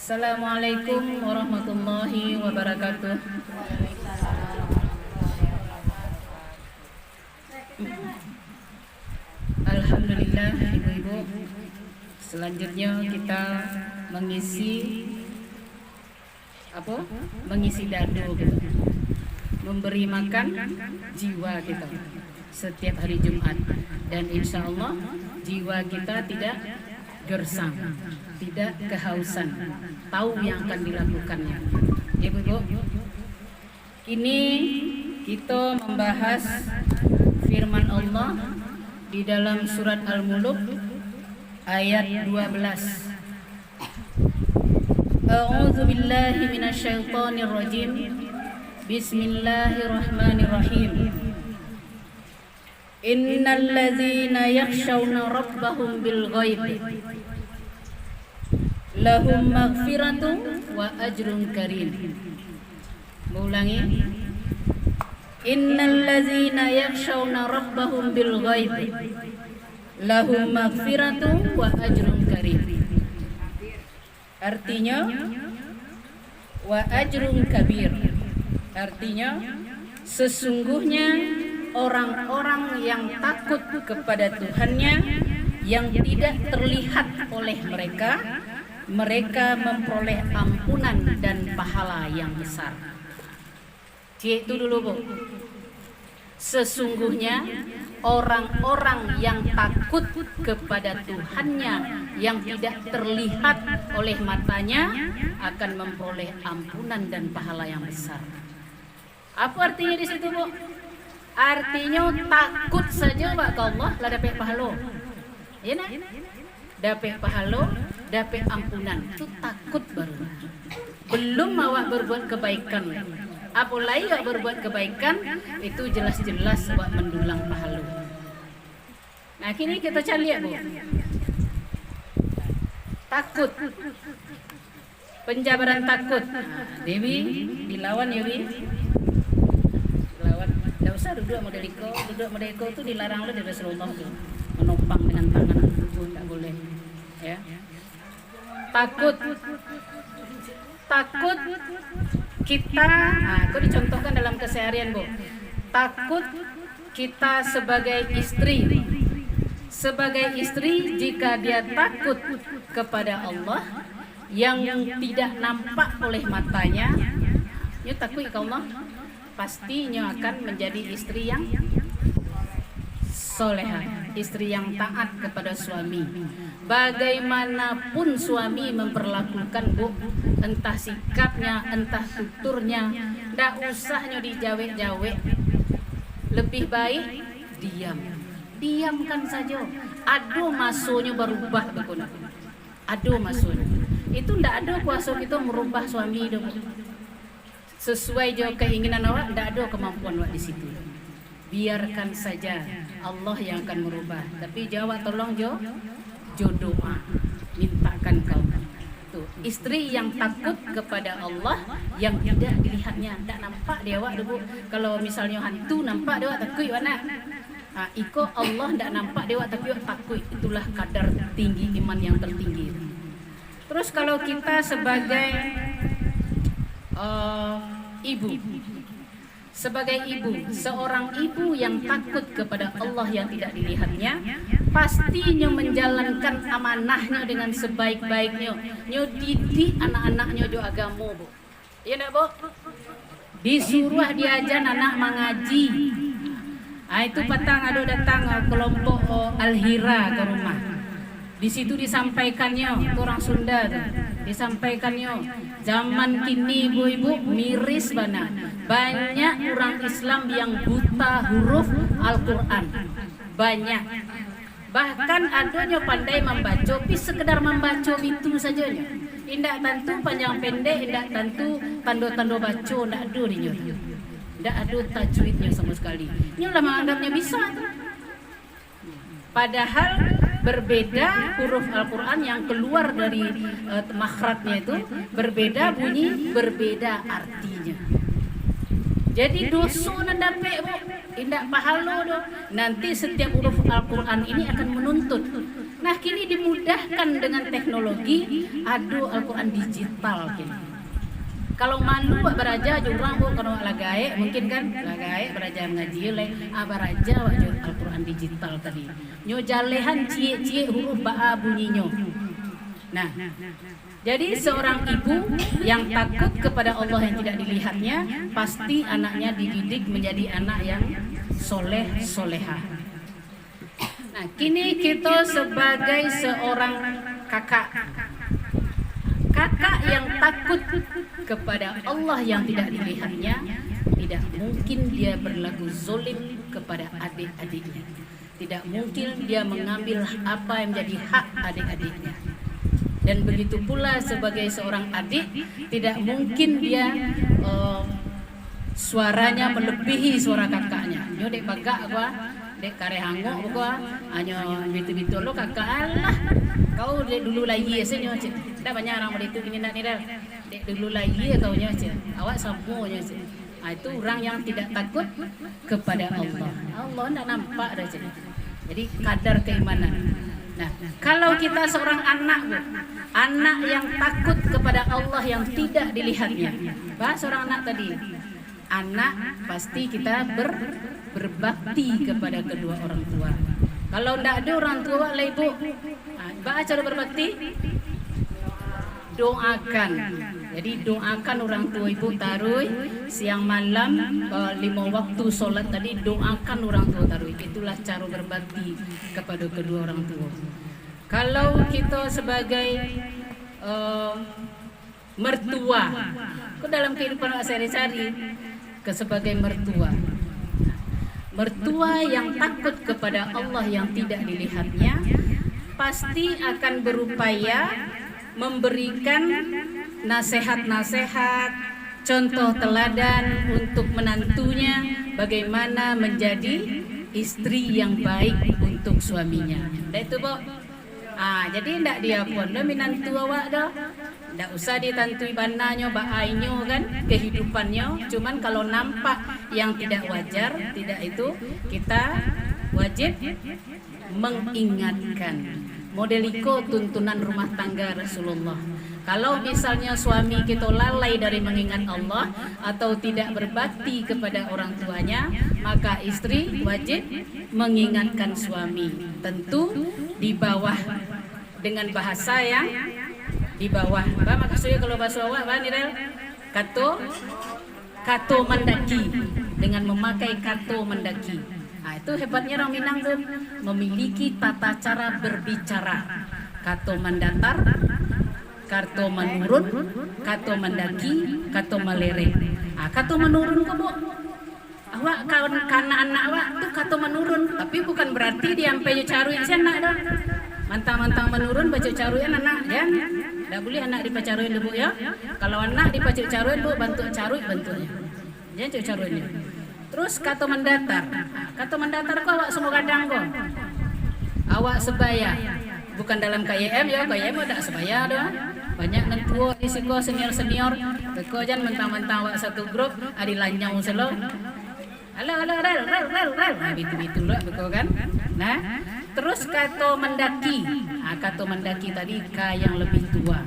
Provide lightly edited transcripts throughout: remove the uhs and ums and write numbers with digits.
Assalamualaikum warahmatullahi wabarakatuh. Alhamdulillah ibu-ibu. Selanjutnya kita mengisi dadu gitu. Memberi makan jiwa kita setiap hari Jumat, dan insya Allah jiwa kita tidak gersang, tidak kehausan, tahu yang akan dilakukannya. Ibu-ibu, kini kita membahas firman Allah di dalam surat Al-Mulk ayat 12. A'udzu billahi minasyaitonir rajim. Bismillahirrahmanirrahim. Innal ladzina yakhshawna rabbahum bil ghaib lahum maghfiratun wa ajrun karim. Mengulangi. Innal ladzina yakhshawna rabbahum bil ghaib lahum maghfiratun wa ajrun karim. Artinya wa ajrun kabir. Artinya sesungguhnya orang-orang yang takut kepada Tuhannya yang tidak terlihat oleh mereka memperoleh ampunan dan pahala yang besar. Itu dulu, Bu. Sesungguhnya orang-orang yang takut kepada Tuhannya yang tidak terlihat oleh matanya akan memperoleh ampunan dan pahala yang besar. Apa artinya di situ, Bu? Artinya takut saja Pak ke Allah lah dapat pahala. Ya nak? Dapat pahala, dapat ampunan. Itu takut baru. Belum awak berbuat kebaikan. Apalagi awak berbuat kebaikan, itu jelas-jelas awak mendulang pahala. Nah, kini kita cari lihat, Bu. Takut. Penjabaran takut. Dewi dilawan ya, Wi. Tidak usah duduk modeliko itu dilarang oleh Rasulullah tuh, menopang dengan tangan itu tidak boleh, ya. Takut kita, itu dicontohkan dalam keseharian, Bu. Takut kita sebagai istri jika dia takut kepada Allah yang tidak nampak oleh matanya, ya takut ke Allah, pastinya akan menjadi istri yang solehah, istri yang taat kepada suami. Bagaimanapun suami memperlakukan, Bu, entah sikapnya, entah tuturnya, ndak usahnya dijawe-jawe. Lebih baik diamkan saja. Aduh masuknya berubah beguna. Aduh masuknya. Itu ndak ada kuasa kita merubah suami itu. Sesuai jo keinginan awak, tidak ada kemampuan awak di situ. Biarkan saja Allah yang akan merubah. Tapi jawab tolong jo doa, mintakan kau. Tuh, istri yang takut kepada Allah yang tidak dilihatnya, tidak nampak dia awak, Bu. Kalau misalnya hantu nampak dia awak takut mana? Iko Allah tidak nampak dia awak tapi awak takut. Itulah kadar tinggi iman yang tertinggi. Terus kalau kita sebagai seorang ibu yang takut kepada Allah yang tidak dilihatnya, pastinya menjalankan amanahnya dengan sebaik-baiknya. Didik anak-anaknya jo agama, Bu. Ya enggak, Bu? Disuruh diajar anak mengaji. Itu datang kelompok Al-Hira ke rumah. Di situ disampaikannya, orang Sunda tuh, disampaikannya zaman kini ibu-ibu miris bana. Banyak orang Islam yang buta huruf Al-Quran. Banyak. Bahkan adanya pandai membaca, tapi sekedar membaca itu saja. Indak tentu panjang pendek, indak tentu tanda-tanda baca, indak ada dia. Indak ada tajwidnya sama sekali. Ini lah menganggapnya bisa. Padahal berbeda huruf Al-Quran yang keluar dari makhrajnya itu, berbeda bunyi, berbeda artinya. Jadi dosa nandape, Bu, indak pahala do. Nanti setiap huruf Al-Quran ini akan menuntut. Nah kini dimudahkan dengan teknologi, aduh Al-Quran digital kini. Kalau malu wak beraja jurang bu kalau lagae mungkin kan lagae beraja ngaji le beraja wak Al-Quran digital tadi. Nyo jalehan cie huruf ba bunyinya. Nah, jadi seorang ibu yang takut kepada Allah yang tidak dilihatnya, pasti anaknya dididik menjadi anak yang soleh solehah. Nah, kini kita sebagai seorang kakak yang takut kepada Allah yang tidak dilihatnya, tidak mungkin dia berlaku zolim kepada adik-adiknya. Tidak mungkin dia mengambil apa yang menjadi hak adik-adiknya. Dan begitu pula sebagai seorang adik, tidak mungkin dia suaranya melebihi suara kakaknya. Nyo dek bagak gua, dek kare hangok gua, hanya bitu-bitu lo kakak Allah. Kau dek dulu lagi aja nyo cik. Dah banyak orang begitu ingin nak ni dah. Dek dulu lagi kau nyo cik. Awak sapu nyo cik. Itu orang yang tidak takut kepada Allah. Allah tidak nampak dah cik. Jadi kadar keimanan. Nah, kalau kita seorang anak yang takut kepada Allah yang tidak dilihatnya. Bahas seorang anak tadi. Anak pasti kita berbakti kepada kedua orang tua. Kalau tidak ada orang tua lah ibu, bahas cara berbakti, doakan. Jadi doakan orang tua ibu taruh siang malam 5 waktu solat tadi, doakan orang tua taruh. Itulah cara berbakti kepada kedua orang tua. Kalau kita sebagai mertua, kok dalam kehidupan sehari-hari sebagai mertua yang takut kepada Allah yang tidak dilihatnya, pasti akan berupaya memberikan nasihat-nasihat, contoh teladan untuk menantunya bagaimana menjadi istri yang baik untuk suaminya. Dah itu bu. Jadi ndak dia pun lo menantu awak dah. Ndak usah ditantui bananya, baainya kan kehidupannya. Cuman kalau nampak yang tidak wajar, tidak itu kita wajib mengingatkan. Modeliko tuntunan rumah tangga Rasulullah. Kalau misalnya suami kita lalai dari mengingat Allah atau tidak berbakti kepada orang tuanya, maka istri wajib mengingatkan suami. Tentu di bawah dengan bahasa yang di bawah. Apa maksudnya kalau bahasa awak apa Nirel? Kato mendaki, dengan memakai kato mendaki. Itu hebatnya orang Minang tuh, memiliki tata cara berbicara. Kato mendatar, kato menurun, kato mendaki, kato melere. Kato menurun kok bu? Awak karena anak awak tuh kato menurun, tapi bukan berarti dia sampai caruin si anak dah. Mantang-mantang menurun baca caruin anak ya. Tidak boleh anak dipacaruin dulu ya. Kalau anak dipacaruin bu, bantu caruin bentuknya. Jangan caruinnya. Terus kata mendatar. Kata mendatar kok awak semua kadang kok. Awak sebaya. Bukan dalam KYM ya, KYM tak sebaya doang. Banyak nentua risiko senior-senior. Beko jangan mentang-mentang awak satu grup, adi lanyau selo. Alah, rel. Bitu-bitu lah beko kan. Nah, terus kata mendaki. Kata mendaki tadi yang lebih tua.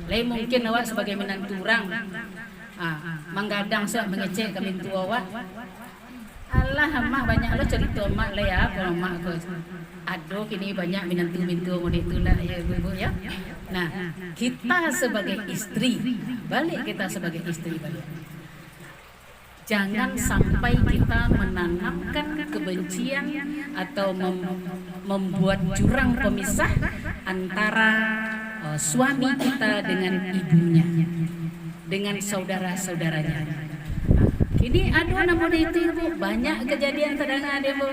Lain mungkin awak sebagai menantu orang. Menggadang sok mengecek ke menantu awak. Allah mak banyak lo cerita mak le ya kalau mak ko. Aduh kini banyak minantu-mintu mau ditunda ya ibu ya. Nah, kita sebagai istri, balik kita sebagai istri balik. Jangan sampai kita menanamkan kebencian atau membuat jurang pemisah antara suami kita dengan ibunya, dengan saudara-saudaranya. Ini aduh anak muda itu ibu, banyak kejadian terdengar dia bu.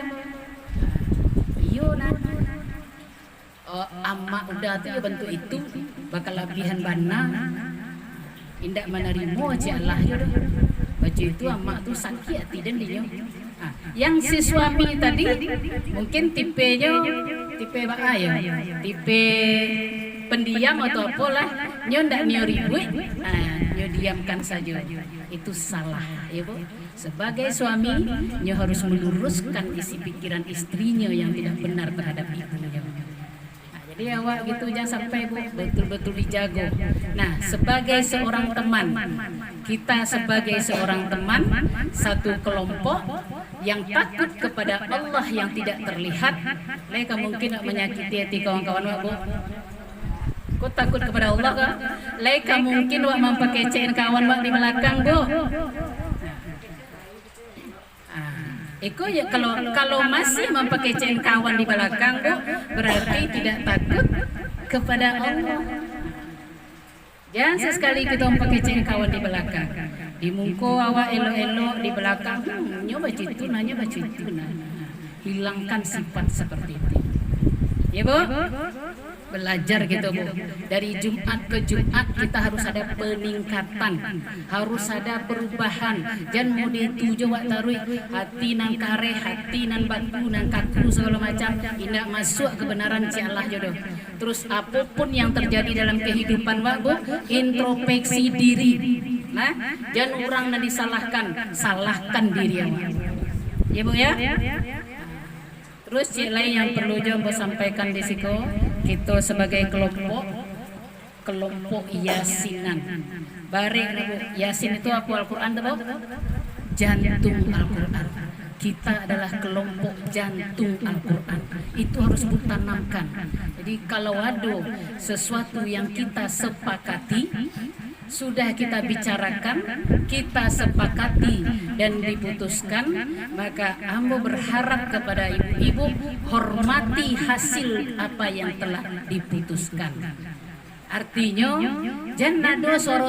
Iyo nak, amak udah tu ya bentuk itu bakal labihan bana, indak menerima aja Allah ya. Baju itu amak tu sakit hati dan dia. Yang si suami tadi mungkin tipenya tipe ya, tipe pendiam atau apalah, nyo ndak nyo ribut, nyo diamkan saja. Itu salah ya bu. Sebagai suami nyo harus meluruskan isi pikiran istrinya yang tidak benar terhadap ibunya. Jadi awak gitu jangan sampai Bu betul-betul dijago. Nah, sebagai seorang teman, kita sebagai seorang teman satu kelompok yang takut kepada Allah yang tidak terlihat, mereka mungkin nak menyakiti hati kawan-kawan wak Bu. Kau takut kepada Allah kah? Mereka mungkin wak mempekecehin kawan wak di belakang Bu. Eko ya kalau masih mempekecehin kawan di belakang Bu, berarti tidak takut kepada Allah. Jangan sesekali kita mempekecehin kawan di belakang. Di muka awak elok-elok, di belakang nyoba citu nanya baca itu nah. Hilangkan sifat seperti itu. Ya Bu? Belajar gitu Bu. Dari Jumat ke Jumat kita harus ada peningkatan, harus ada perubahan. Jangan mau dituju wak tarui hati nan kare, hati nan batu nan kaku segala macam. Tidak masuk kebenaran si Allah jodoh. Terus apapun yang terjadi dalam kehidupan wak Bu, introspeksi diri. Nah, jangan orang nak disalahkan, salahkan diri awak. Ya Bu ya. Terus cik lain yang perlu jombo sampaikan di situ, kita sebagai kelompok yasinan. Bareng Bu, yasin itu apa Al-Quran tuh Bu? Jantung Al-Quran. Kita adalah kelompok jantung Al-Quran. Itu harus ditanamkan. Jadi kalau ada sesuatu yang kita sepakati, sudah kita bicarakan, kita sepakati dan diputuskan, maka ambo berharap kepada ibu-ibu hormati hasil apa yang telah diputuskan. Artinya jangan ada suara